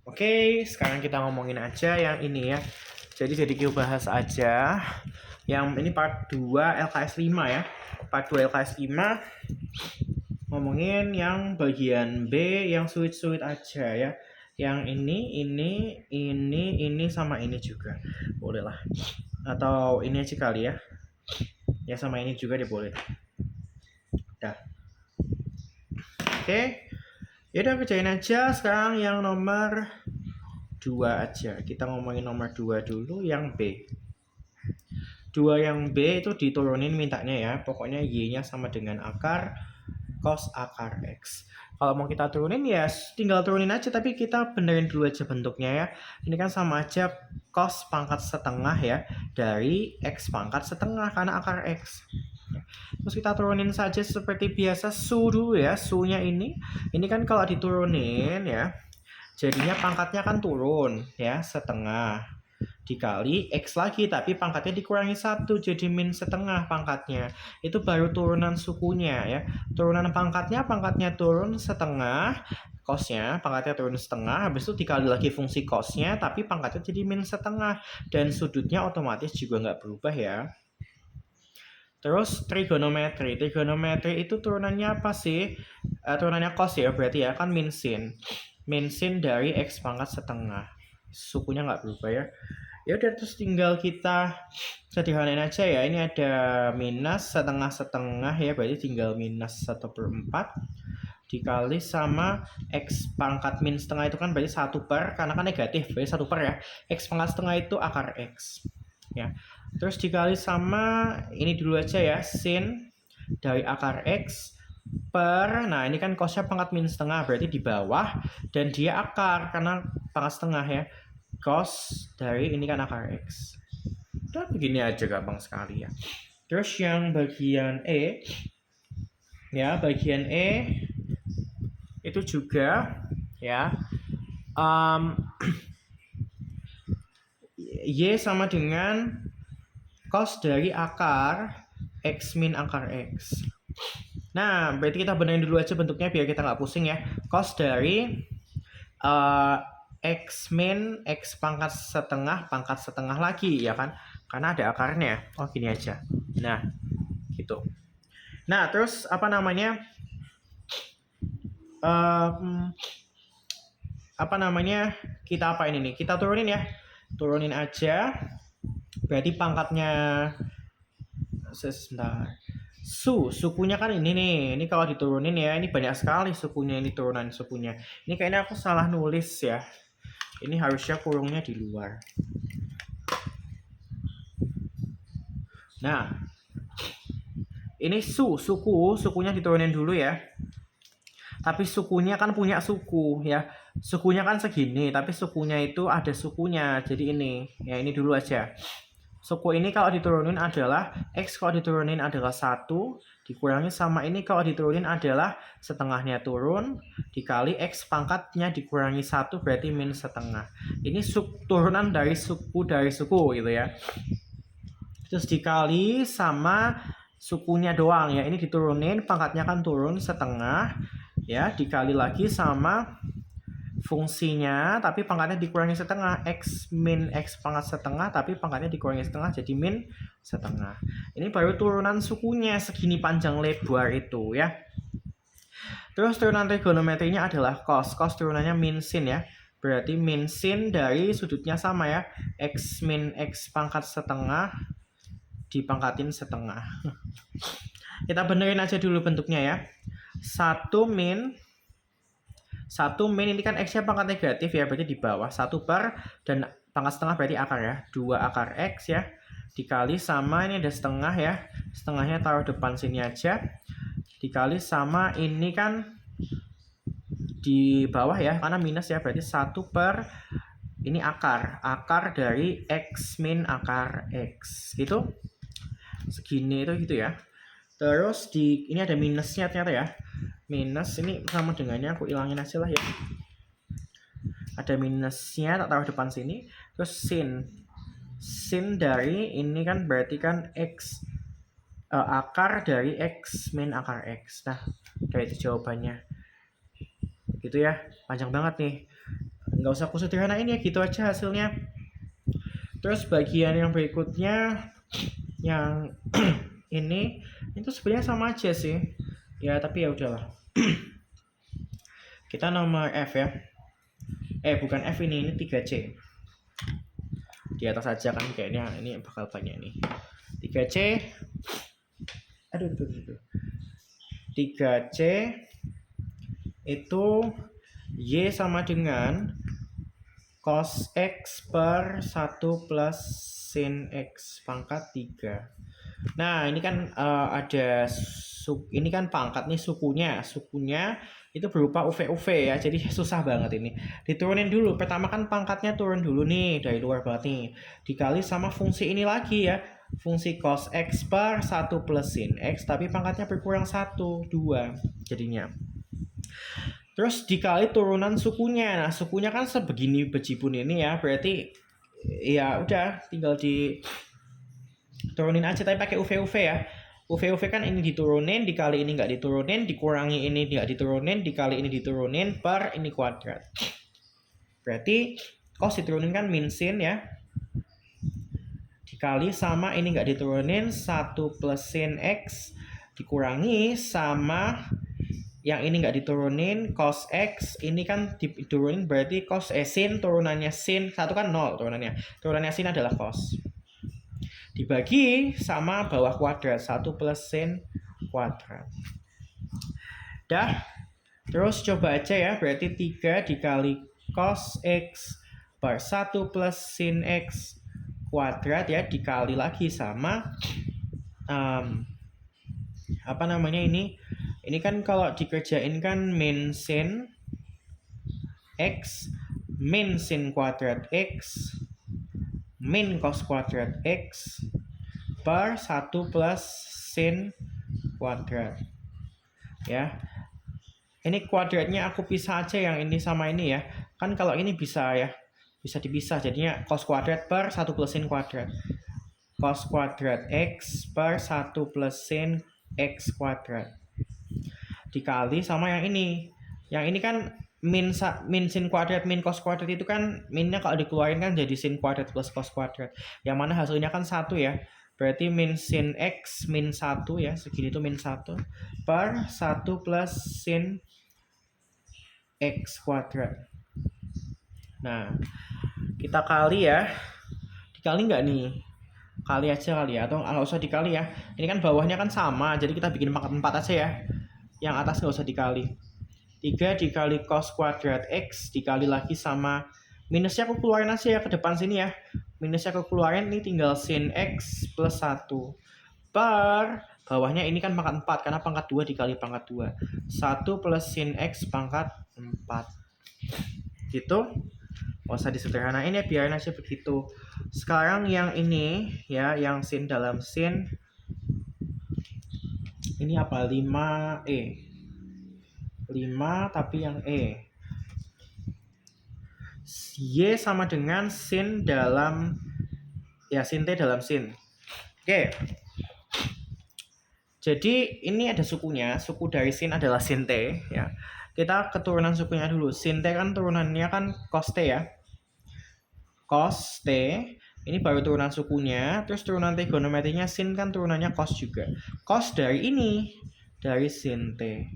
Oke, sekarang kita ngomongin aja yang ini ya. Jadi kita bahas aja yang ini part 2 LKS 5 ya. Part 2 LKS 5 ngomongin yang bagian B yang sulit-sulit aja ya. Yang ini sama ini juga. Boleh lah. Atau ini aja kali ya. Ya sama ini juga dia boleh. Dah. Oke. Ya udah kerjain aja sekarang yang nomor 2 aja. Kita ngomongin nomor 2 dulu yang B. 2 yang B itu diturunin mintanya ya. Pokoknya Y-nya sama dengan akar cos akar X. Kalau mau kita turunin ya tinggal turunin aja, tapi kita benerin dulu aja bentuknya ya. Ini kan sama aja cos pangkat setengah ya dari X pangkat setengah karena akar X. Terus kita turunin saja seperti biasa su dulu ya. Su-nya ini kan kalau diturunin ya jadinya pangkatnya kan turun ya setengah dikali X lagi, tapi pangkatnya dikurangi 1 jadi min setengah pangkatnya. Itu baru turunan sukunya ya. Turunan pangkatnya turun setengah, cosnya pangkatnya turun setengah, habis itu dikali lagi fungsi cosnya, tapi pangkatnya jadi min setengah dan sudutnya otomatis juga nggak berubah ya. Terus trigonometri itu turunannya apa sih? Turunannya cos ya, berarti ya kan min sin dari X pangkat setengah. Sukunya nggak berubah ya. Ya udah, terus tinggal kita sederhanain aja ya. Ini ada minus setengah ya, berarti tinggal minus 1/4 dikali sama X pangkat min setengah itu kan berarti 1/, karena kan negatif berarti 1/, ya. X pangkat setengah itu akar X ya. Terus dikali sama ini dulu aja ya, sin dari akar X per, nah ini kan cosnya pangkat min setengah berarti di bawah, dan dia akar karena pangkat setengah ya, cos dari ini kan akar X. Udah begini aja gampang sekali ya. Terus yang bagian E ya, bagian E itu juga ya Y sama dengan cos dari akar X min akar X. Nah, berarti kita benerin dulu aja bentuknya biar kita nggak pusing ya. Cos dari X min X pangkat setengah lagi ya kan. Karena ada akarnya. Oh, gini aja. Nah, gitu. Nah, terus apa namanya? Kita apain ini? Kita turunin ya. Turunin aja. Berarti pangkatnya sebentar. Sukunya kan ini nih. Ini kalau diturunin ya, ini banyak sekali sukunya, ini turunan sukunya. Ini kayaknya aku salah nulis ya. Ini harusnya kurungnya di luar. Nah, ini sukunya diturunin dulu ya. Tapi sukunya kan punya suku ya. Sukunya kan segini, tapi sukunya itu ada sukunya. Jadi ini, ya ini dulu aja. Suku ini kalau diturunin adalah X, kalau diturunin adalah 1, dikurangi sama ini kalau diturunin adalah setengahnya turun, dikali X pangkatnya dikurangi 1 berarti min setengah. Ini turunan dari suku gitu ya. Terus dikali sama sukunya doang ya. Ini diturunin, pangkatnya kan turun setengah ya, dikali lagi sama fungsinya tapi pangkatnya dikurangi setengah, X min X pangkat setengah tapi pangkatnya dikurangi setengah jadi min setengah. Ini baru turunan sukunya segini panjang lebar itu ya. Terus turunan trigonometrinya adalah cos turunannya min sin ya, berarti min sin dari sudutnya sama ya, X min X pangkat setengah dipangkatin setengah. Kita benerin aja dulu bentuknya ya. 1 min ini kan X-nya pangkat negatif ya, berarti di bawah 1/, dan pangkat setengah berarti akar ya. 2 akar X ya, dikali sama ini ada setengah ya. Setengahnya taruh depan sini aja. Dikali sama ini kan di bawah ya, karena minus ya, berarti 1/, ini akar dari X min akar X. Itu segini itu gitu ya. Terus ini ada minusnya ternyata ya. Minus ini sama dengannya aku ilangin aja lah ya. Ada minusnya, tak taruh depan sini. Terus sin dari ini kan berarti kan X akar dari X min akar X. Nah, kayak itu jawabannya. Gitu ya, panjang banget nih. nggak usah aku sederhanain ya, gitu aja hasilnya. Terus bagian yang berikutnya yang ini itu sebenarnya sama aja sih ya, tapi ya udahlah. Kita nomor F ya, bukan F, ini 3C di atas aja kan, kayaknya ini bakal banyak nih. 3C, aduh 3C itu Y sama dengan cos X per 1 plus sin X pangkat 3. Nah ini kan ada ini kan pangkat nih, sukunya itu berupa UV ya, jadi susah banget ini. Diturunin dulu, pertama kan pangkatnya turun dulu nih, dari luar banget nih, dikali sama fungsi ini lagi ya, fungsi cos X per 1 plus sin X, tapi pangkatnya berkurang 1, 2 jadinya. Terus dikali turunan sukunya. Nah sukunya kan sebegini bejibun ini ya, berarti ya udah tinggal diturunin aja, tapi pakai UV ya. UV kan ini diturunin, dikali ini nggak diturunin, dikurangi ini nggak diturunin, dikali ini diturunin, per ini kuadrat. Berarti cos diturunin kan min sin ya, dikali sama ini nggak diturunin, 1 plus sin X, dikurangi sama yang ini nggak diturunin, cos X, ini kan diturunin, berarti cos sin, turunannya sin 1 kan 0 turunannya sin adalah cos, dibagi sama bawah kuadrat, 1 plus sin kuadrat. Dah, terus coba aja ya, berarti 3 dikali cos X per 1 plus sin X kuadrat ya, dikali lagi sama apa namanya ini kan kalau dikerjain kan min sin X min sin kuadrat X min cos kuadrat X per 1 plus sin kuadrat ya. Ini kuadratnya aku pisah aja, yang ini sama ini ya, kan kalau ini bisa ya, bisa dipisah, jadinya cos kuadrat per 1 plus sin kuadrat, cos kuadrat X per 1 plus sin X kuadrat, dikali sama yang ini kan min sin kuadrat min cos kuadrat, itu kan minnya kalau dikeluarin kan jadi sin kuadrat plus cos kuadrat, yang mana hasilnya kan 1 ya, berarti min sin X min 1 ya, segini tuh min 1 per 1 plus sin X kuadrat. Nah kita kali ya, dikali nggak nih, kali aja kali ya, atau nggak usah dikali ya, ini kan bawahnya kan sama, jadi kita bikin pangkat 4 aja ya, yang atas nggak usah dikali. 3 dikali cos kuadrat X, dikali lagi sama minusnya aku keluarin aja ya ke depan sini ya, minusnya aku keluarin, ini tinggal sin X plus 1 per bawahnya ini kan pangkat 4 karena pangkat 2 dikali pangkat 2, 1 plus sin X pangkat 4 gitu. Nggak usah disederhanain ya, biarin aja begitu. Sekarang yang ini ya, yang sin dalam sin ini apa, 5E 5 tapi yang E, Y sama dengan sin dalam ya, sin T dalam sin. Oke, jadi ini ada sukunya, suku dari sin adalah sin T ya. Kita keturunan sukunya dulu. Sin T kan turunannya kan cos T ya, cos T, ini baru turunan sukunya, terus turunan trigonometrinya sin kan turunannya cos juga, cos dari ini, dari sin T.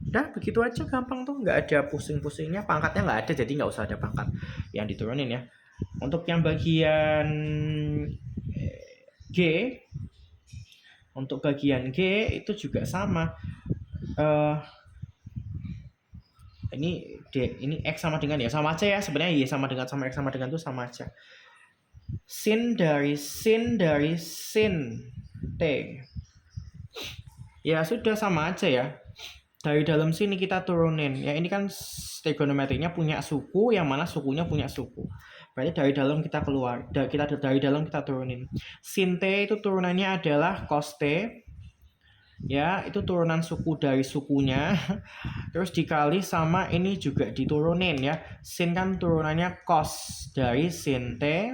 Udah begitu aja, gampang tuh, nggak ada pusing-pusingnya, pangkatnya nggak ada, jadi nggak usah ada pangkat yang diturunin ya. Untuk yang bagian G, untuk bagian G itu juga sama. Ini X sama dengan ya, sama aja ya sebenarnya, Y sama dengan sama X sama dengan itu sama aja. Sin dari sin T ya sudah sama aja ya, dari dalam sini kita turunin ya, ini kan trigonometrinya punya suku, yang mana sukunya punya suku, berarti dari dalam kita keluar, dari dalam kita turunin. Sin T itu turunannya adalah cos T ya, itu turunan suku dari sukunya, terus dikali sama ini juga diturunin ya, sin kan turunannya cos dari sin T,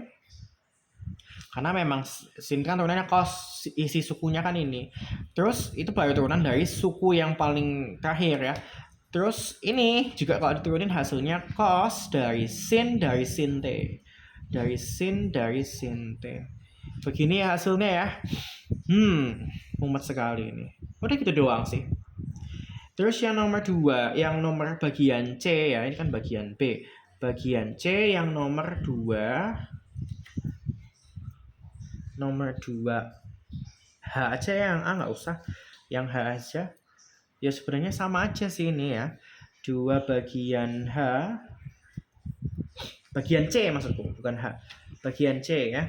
karena memang sin kan turunannya cos, isi sukunya kan ini, terus itu baru turunan dari suku yang paling terakhir ya, Terus ini juga kalau diturunin hasilnya cos dari sin T. Dari sin T. Begini ya hasilnya ya. Mumet sekali ini. Udah gitu doang sih. Terus yang nomor 2, yang nomor bagian C ya, ini kan bagian B. Bagian C yang nomor 2. Nomor 2. H aja yang A nggak usah. Yang H aja. Ya sebenarnya sama aja sih ini ya. 2 bagian H. Bagian C maksudku, bukan H. Bagian C ya.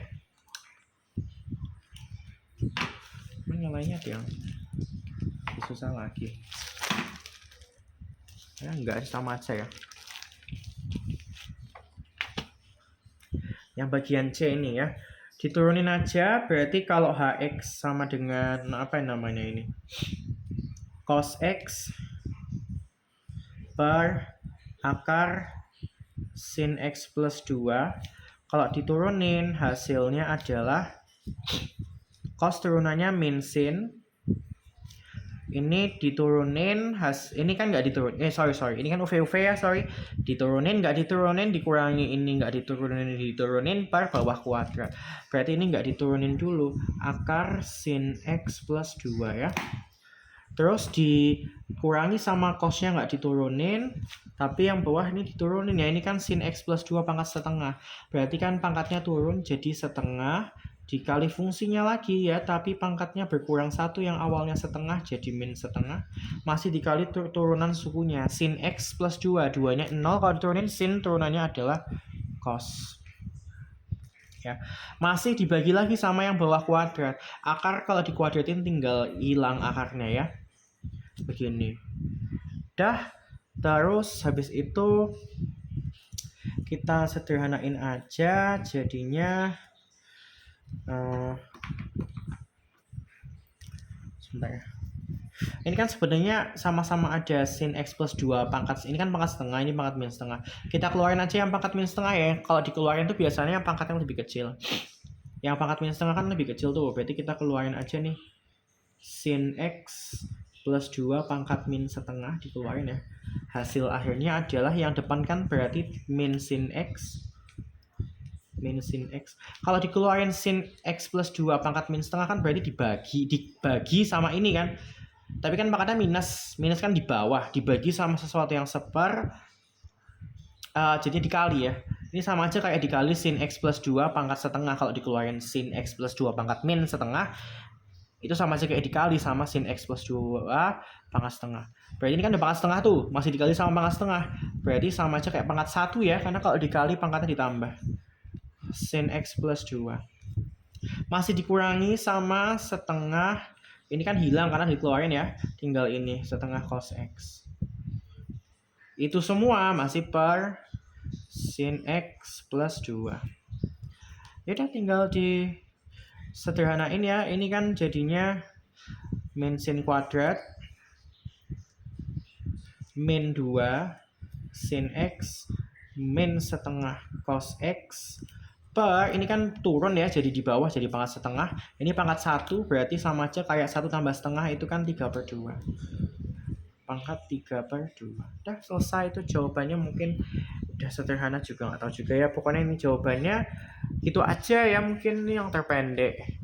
Nyalainnya yang susah lagi. Ya enggak, sama aja ya. Yang bagian C ini ya. Diturunin aja, berarti kalau HX sama dengan apa namanya ini? Cos X per akar sin X plus 2. Kalau diturunin hasilnya adalah cos turunannya min sin. Ini diturunin ini kan nggak diturunin. Sorry. Ini kan UV ya, sorry. Diturunin, nggak diturunin, dikurangi ini nggak diturunin per bawah kuadrat. Berarti ini nggak diturunin dulu. Akar sin X plus 2 ya. Terus dikurangi sama cosnya nggak diturunin, tapi yang bawah ini diturunin ya. Ini kan sin X plus 2 pangkat setengah. Berarti kan pangkatnya turun jadi setengah. Dikali fungsinya lagi ya, tapi pangkatnya berkurang 1 yang awalnya setengah jadi min setengah. Masih dikali turunan sukunya. Sin X plus 2, 2-nya 0. Kalau diturunin sin turunannya adalah cos. Ya. Masih dibagi lagi sama yang bawah kuadrat. Akar kalau dikuadratin tinggal hilang akarnya ya. Begini. Dah, terus habis itu kita sederhanain aja jadinya sebentar ya. Ini kan sebenarnya sama-sama ada sin X plus 2 pangkat. Ini kan pangkat setengah, ini pangkat min setengah. Kita keluarin aja yang pangkat min setengah ya. Kalau dikeluarin tuh biasanya yang pangkatnya lebih kecil. Yang pangkat min setengah kan lebih kecil tuh. Berarti kita keluarin aja nih. Sin X plus 2 pangkat min setengah dikeluarin ya. Hasil akhirnya adalah yang depan kan berarti min sin X. Min sin X. Kalau dikeluarin sin X plus 2 pangkat min setengah kan berarti dibagi sama ini kan. Tapi kan pangkatnya minus kan di bawah. Dibagi sama sesuatu yang seper. Jadi dikali ya. Ini sama aja kayak dikali sin X plus 2 pangkat setengah. Kalau dikeluarin sin X plus 2 pangkat min setengah. Itu sama aja kayak dikali sama sin X plus 2 pangkat setengah. Berarti ini kan ada pangkat setengah tuh. Masih dikali sama pangkat setengah. Berarti sama aja kayak pangkat 1 ya. Karena kalau dikali pangkatnya ditambah. Sin X plus 2. Masih dikurangi sama setengah. Ini kan hilang karena dikeluarin ya. Tinggal ini setengah cos X. Itu semua masih per sin X plus 2. Yaudah tinggal di sederhanain ya. Ini kan jadinya min sin kuadrat min 2 sin X min setengah cos X per, ini kan turun ya, jadi di bawah jadi pangkat setengah. Ini pangkat 1 berarti sama aja kayak 1 tambah setengah itu kan 3/2. Pangkat 3/2. Udah selesai, itu jawabannya. Mungkin udah sederhana juga, nggak tahu juga ya. Pokoknya ini jawabannya gitu aja ya, mungkin ini yang terpendek.